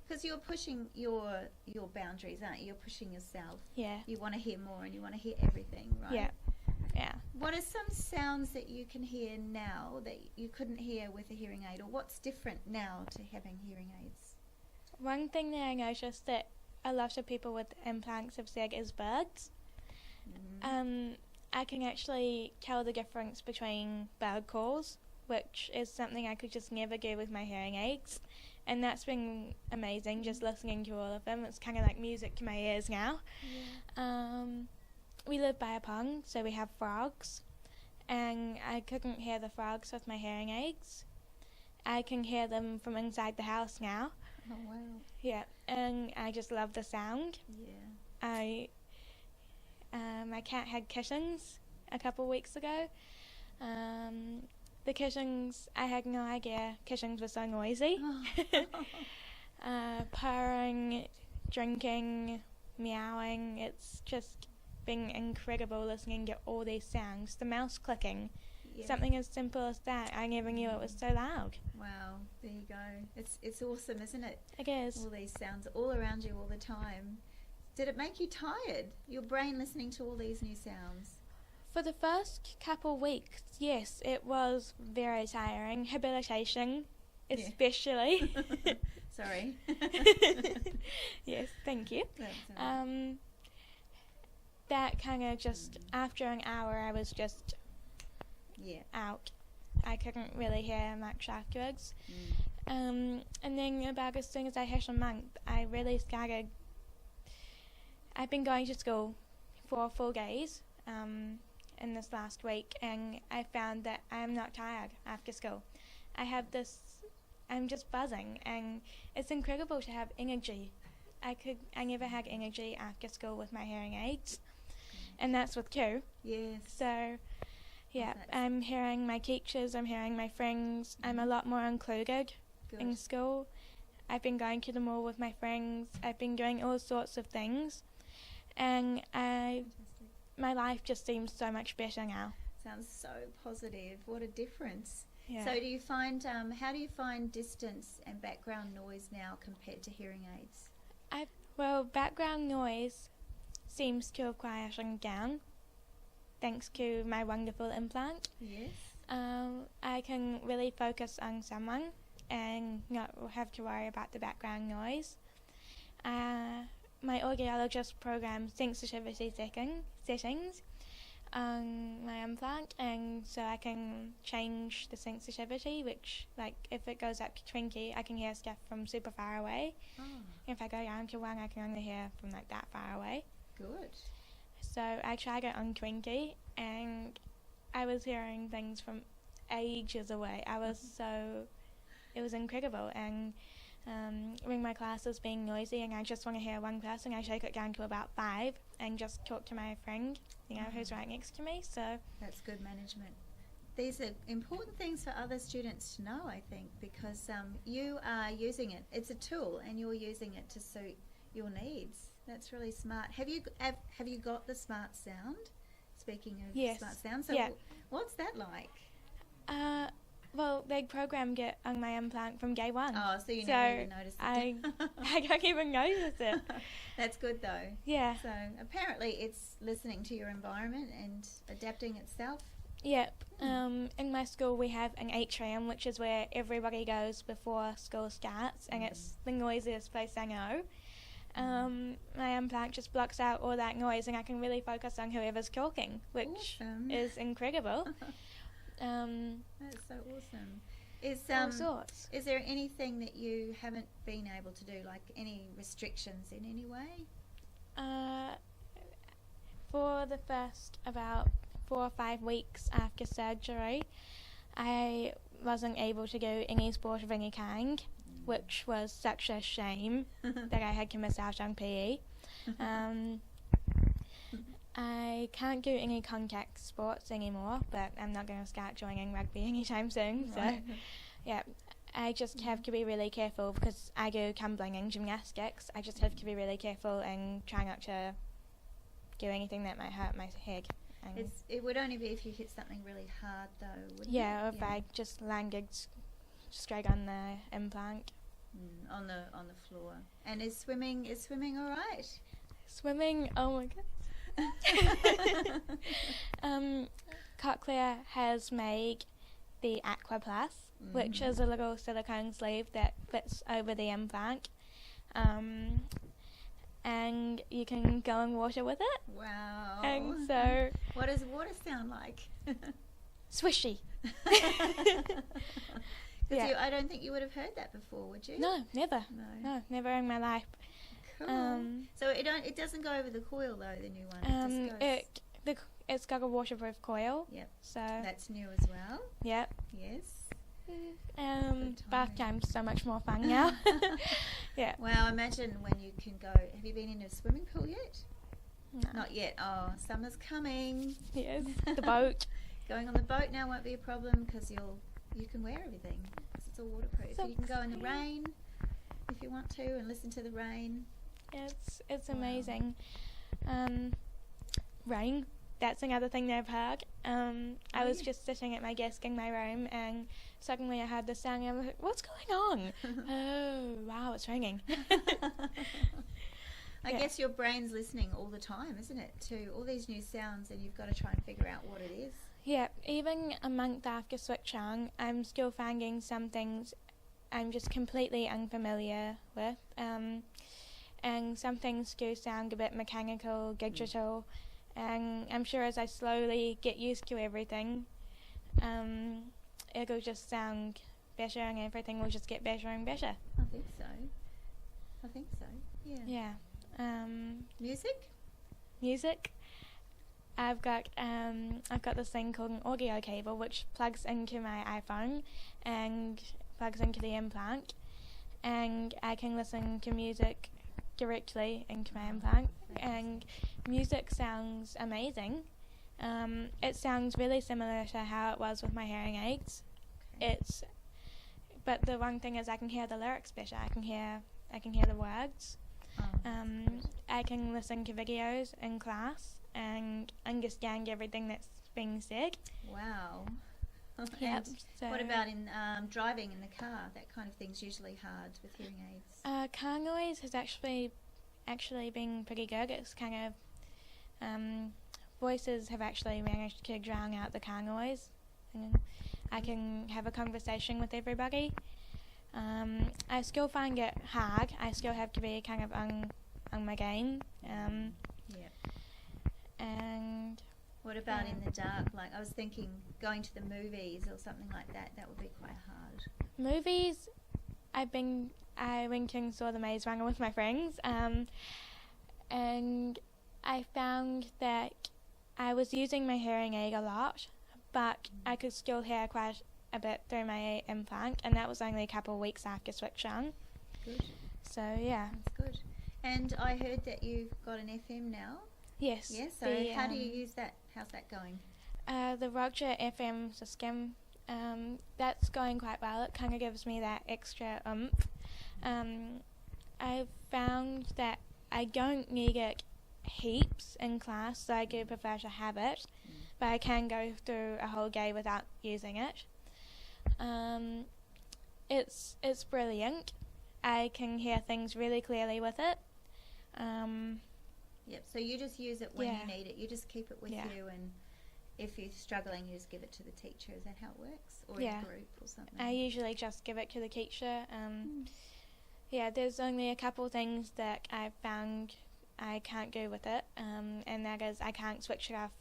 Because you're pushing your boundaries, aren't you? You're pushing yourself. Yeah. You want to hear more and you want to hear everything, right? Yeah. Yeah. What are some sounds that you can hear now that you couldn't hear with a hearing aid, or what's different now to having hearing aids? One thing that I noticed that a lot of people with implants have said is birds. I can actually tell the difference between bird calls, which is something I could just never do with my hearing aids. And that's been amazing, just listening to all of them. It's kind of like music to my ears now. Yeah. We live by a pond, so we have frogs. And I couldn't hear the frogs with my hearing aids. I can hear them from inside the house now. Oh, wow. Yeah, and I just love the sound. Yeah. My cat had kittens a couple of weeks ago. The kittens, I had no idea kittens were so noisy. Purring, drinking, meowing. It's just been incredible listening to all these sounds. The mouse clicking, something as simple as that. I never knew it was so loud. Wow, there you go. It's awesome, isn't it? It is. All these sounds all around you all the time. Did it make you tired, your brain listening to all these new sounds? For the first couple weeks, yes, it was very tiring. Habilitation, especially. Yeah. Sorry. Yes, thank you. That kind of just, after an hour, I was just out. I couldn't really hear much afterwards. And then about as soon as I hit a month, I really started. I've been going to school 4 full days in this last week, and I found that I'm not tired after school. I'm just buzzing, and it's incredible to have energy. I never had energy after school with my hearing aids, and that's with 2. Yes. So, yeah, I'm hearing my teachers, I'm hearing my friends. I'm a lot more included in school. I've been going to the mall with my friends. I've been doing all sorts of things. And my life just seems so much better now. Sounds so positive. What a difference. Yeah. So do you find, how do you find distance and background noise now compared to hearing aids? Well, background noise seems to have quietened down thanks to my wonderful implant. Yes. I can really focus on someone and not have to worry about the background noise. My audiologist programs sensitivity settings on my implant, and so I can change the sensitivity, which, like, if it goes up to 20, I can hear stuff from super far away. Oh. If I go down to 1, I can only hear from, like, that far away. Good. So I tried it on 20, and I was hearing things from ages away. It was incredible, and when my class is being noisy and I just want to hear one person, I take it down to about 5 and just talk to my friend, who's right next to me. So that's good management. These are important things for other students to know, I think, because you are using it. It's a tool, and you're using it to suit your needs. That's really smart. Have you got the smart sound? Speaking of smart sound, so what's that like? Well, they programmed it on my implant from day 1. Oh, so you never even noticed it. I don't even notice it. That's good, though. Yeah. So apparently it's listening to your environment and adapting itself. Yep. In my school we have an atrium, which is where everybody goes before school starts, and it's the noisiest place I know. My implant just blocks out all that noise, and I can really focus on whoever's talking, which is incredible. That's so awesome. All sorts. Is there anything that you haven't been able to do, like any restrictions in any way? For the first about 4 or 5 weeks after surgery, I wasn't able to do any sport of any kind, which was such a shame that I had to miss out on PE. I can't do any contact sports anymore, but I'm not going to start joining rugby anytime soon. Right. So, yeah, I just have to be really careful because I do tumbling and gymnastics. I just have to be really careful and try not to do anything that might hurt my head. It would only be if you hit something really hard, though, wouldn't it? Yeah, or if I just landed straight on the implant. on the floor. And is swimming all right? Swimming, oh my god. Cochlear has made the Aqua Plus, which is a little silicone sleeve that fits over the implant. And you can go in water with it. Wow. And so... What does water sound like? Swishy. Yeah. I don't think you would have heard that before, would you? No, never. No, never in my life. Cool. So it doesn't go over the coil though, the new one. It's got a waterproof coil. Yep. So that's new as well. Yep. Yes. Bath time's so much more fun now. Yeah. Well, imagine when you can go. Have you been in a swimming pool yet? No. Not yet. Oh, summer's coming. Yes. The boat. Going on the boat now won't be a problem because you can wear everything because it's all waterproof. So you can go in the rain if you want to and listen to the rain. It's amazing. Rain. That's another thing that I've heard. I was just sitting at my desk in my room and suddenly I heard the sound and I was like, what's going on? Oh, wow, it's raining. I guess your brain's listening all the time, isn't it, to all these new sounds, and you've got to try and figure out what it is. Yeah, even a month after switching, I'm still finding some things I'm just completely unfamiliar with. And some things do sound a bit mechanical, digital, and I'm sure as I slowly get used to everything, it'll just sound better and everything will just get better and better. I think so, yeah. Yeah. Music? I've got this thing called an audio cable which plugs into my iPhone and plugs into the implant, and I can listen to music directly into my implant, and music sounds amazing. It sounds really similar to how it was with my hearing aids. But the one thing is I can hear the lyrics better. I can hear the words. I can listen to videos in class and understand everything that's being said. Wow. Yep. So what about in driving in the car? That kind of thing's usually hard with hearing aids. Car noise has actually been pretty good. It's kind of voices have actually managed to drown out the car noise, and I can have a conversation with everybody. I still find it hard. I still have to be kind of on my game. And what about in the dark? Like, I was thinking going to the movies or something like that. That would be quite hard. Movies, I went and saw The Maze Runner with my friends, and I found that I was using my hearing aid a lot, but I could still hear quite a bit through my implant, and that was only a couple of weeks after switching. Good. So yeah. That's good. And I heard that you've got an FM now. Yes. Yes. So how do you use that? How's that going? The Roger FM system, that's going quite well. It kind of gives me that extra oomph. I've found that I don't need it heaps in class, so I do prefer to have it, but I can go through a whole day without using it. It's brilliant. I can hear things really clearly with it. Yep. So you just use it when you need it. You just keep it with you, and if you're struggling, you just give it to the teacher. Is that how it works, or in a group or something? I usually just give it to the teacher. Yeah, there's only a couple things that I've found I can't do with it, and that is I can't switch it off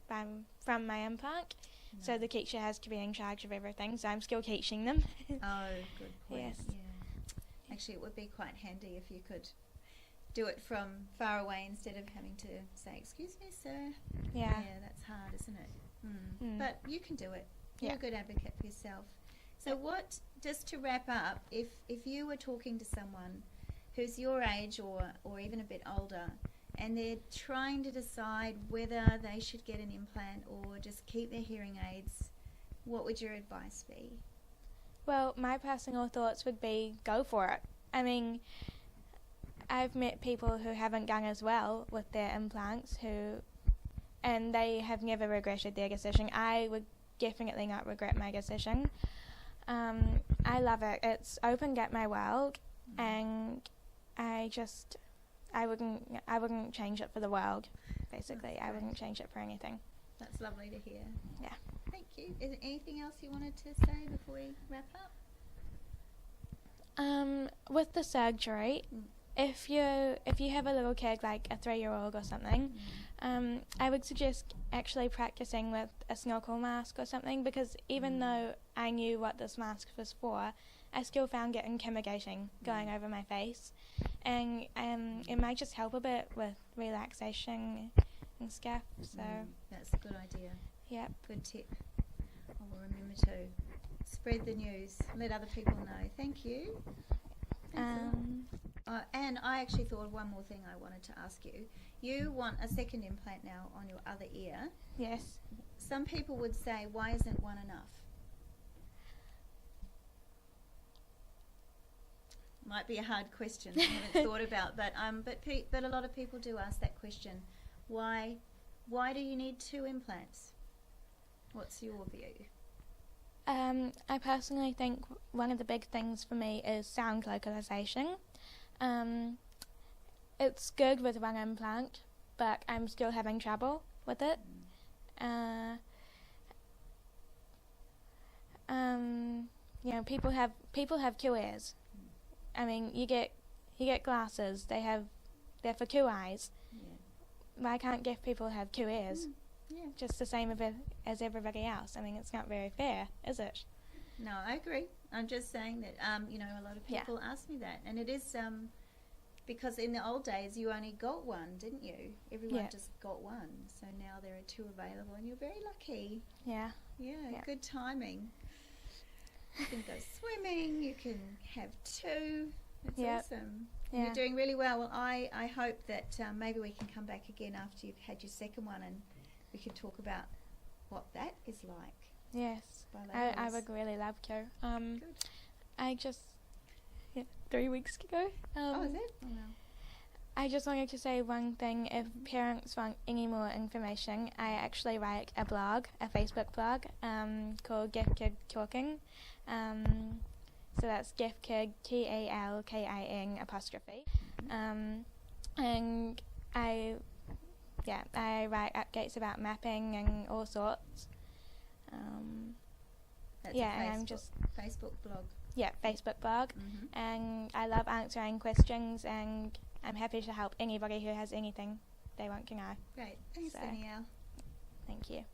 from my implant. No. So the teacher has to be in charge of everything, so I'm still teaching them. Oh, good point. Yes. Yeah. Actually, it would be quite handy if you could do it from far away instead of having to say, "Excuse me, sir." Yeah. Yeah, that's hard, isn't it? But you can do it. You're a good advocate for yourself. So what, just to wrap up, if you were talking to someone who's your age or even a bit older, and they're trying to decide whether they should get an implant or just keep their hearing aids, what would your advice be? Well, my personal thoughts would be go for it. I mean, I've met people who haven't done as well with their implants and they have never regretted their decision. I would definitely not regret my decision. I love it. It's opened up my world. and I wouldn't change it for the world. Basically, I wouldn't change it for anything. That's lovely to hear. Yeah. Thank you. Is there anything else you wanted to say before we wrap up? With the surgery, if you have a little kid, like a 3-year-old or something, I would suggest actually practicing with a snorkel mask or something, because even though I knew what this mask was for, I still found it intimidating going over my face, and it might just help a bit with relaxation and stuff. So that's a good idea. Yeah. Good tip. I will remember to spread the news, let other people know. Thank you. And I actually thought of one more thing I wanted to ask you. You want a second implant now on your other ear. Yes. Some people would say, why isn't one enough? Might be a hard question I haven't thought about, but a lot of people do ask that question. Why do you need 2 implants? What's your view? I personally think one of the big things for me is sound localization. It's good with one implant, but I'm still having trouble with it. People have 2 ears. I mean, you get glasses. They're for 2 eyes. Yeah. Why can't deaf people have 2 ears? Yeah. Just the same as everybody else. I mean, it's not very fair, is it? No, I agree. I'm just saying that, a lot of people ask me that. And it is because in the old days you only got one, didn't you? Everyone just got one. So now there are 2 available and you're very lucky. Yeah. Yeah, good timing. You can go swimming, you can have 2. It's awesome. Yeah. You're doing really well. Well, I hope that maybe we can come back again after you've had your second one and we can talk about what that is like. Yes, I would really love to. Good. I just 3 weeks ago. Is it? Oh, no. I just wanted to say one thing. If parents want any more information, I actually write a Facebook blog, called Deaf Kid Talking. So that's Deaf Kid, TALKIN'. And I write updates about mapping and all sorts. That's and I'm just Facebook blog. Yeah, Facebook blog, and I love answering questions, and I'm happy to help anybody who has anything they want to know. Great, thanks, Danielle. Thank you.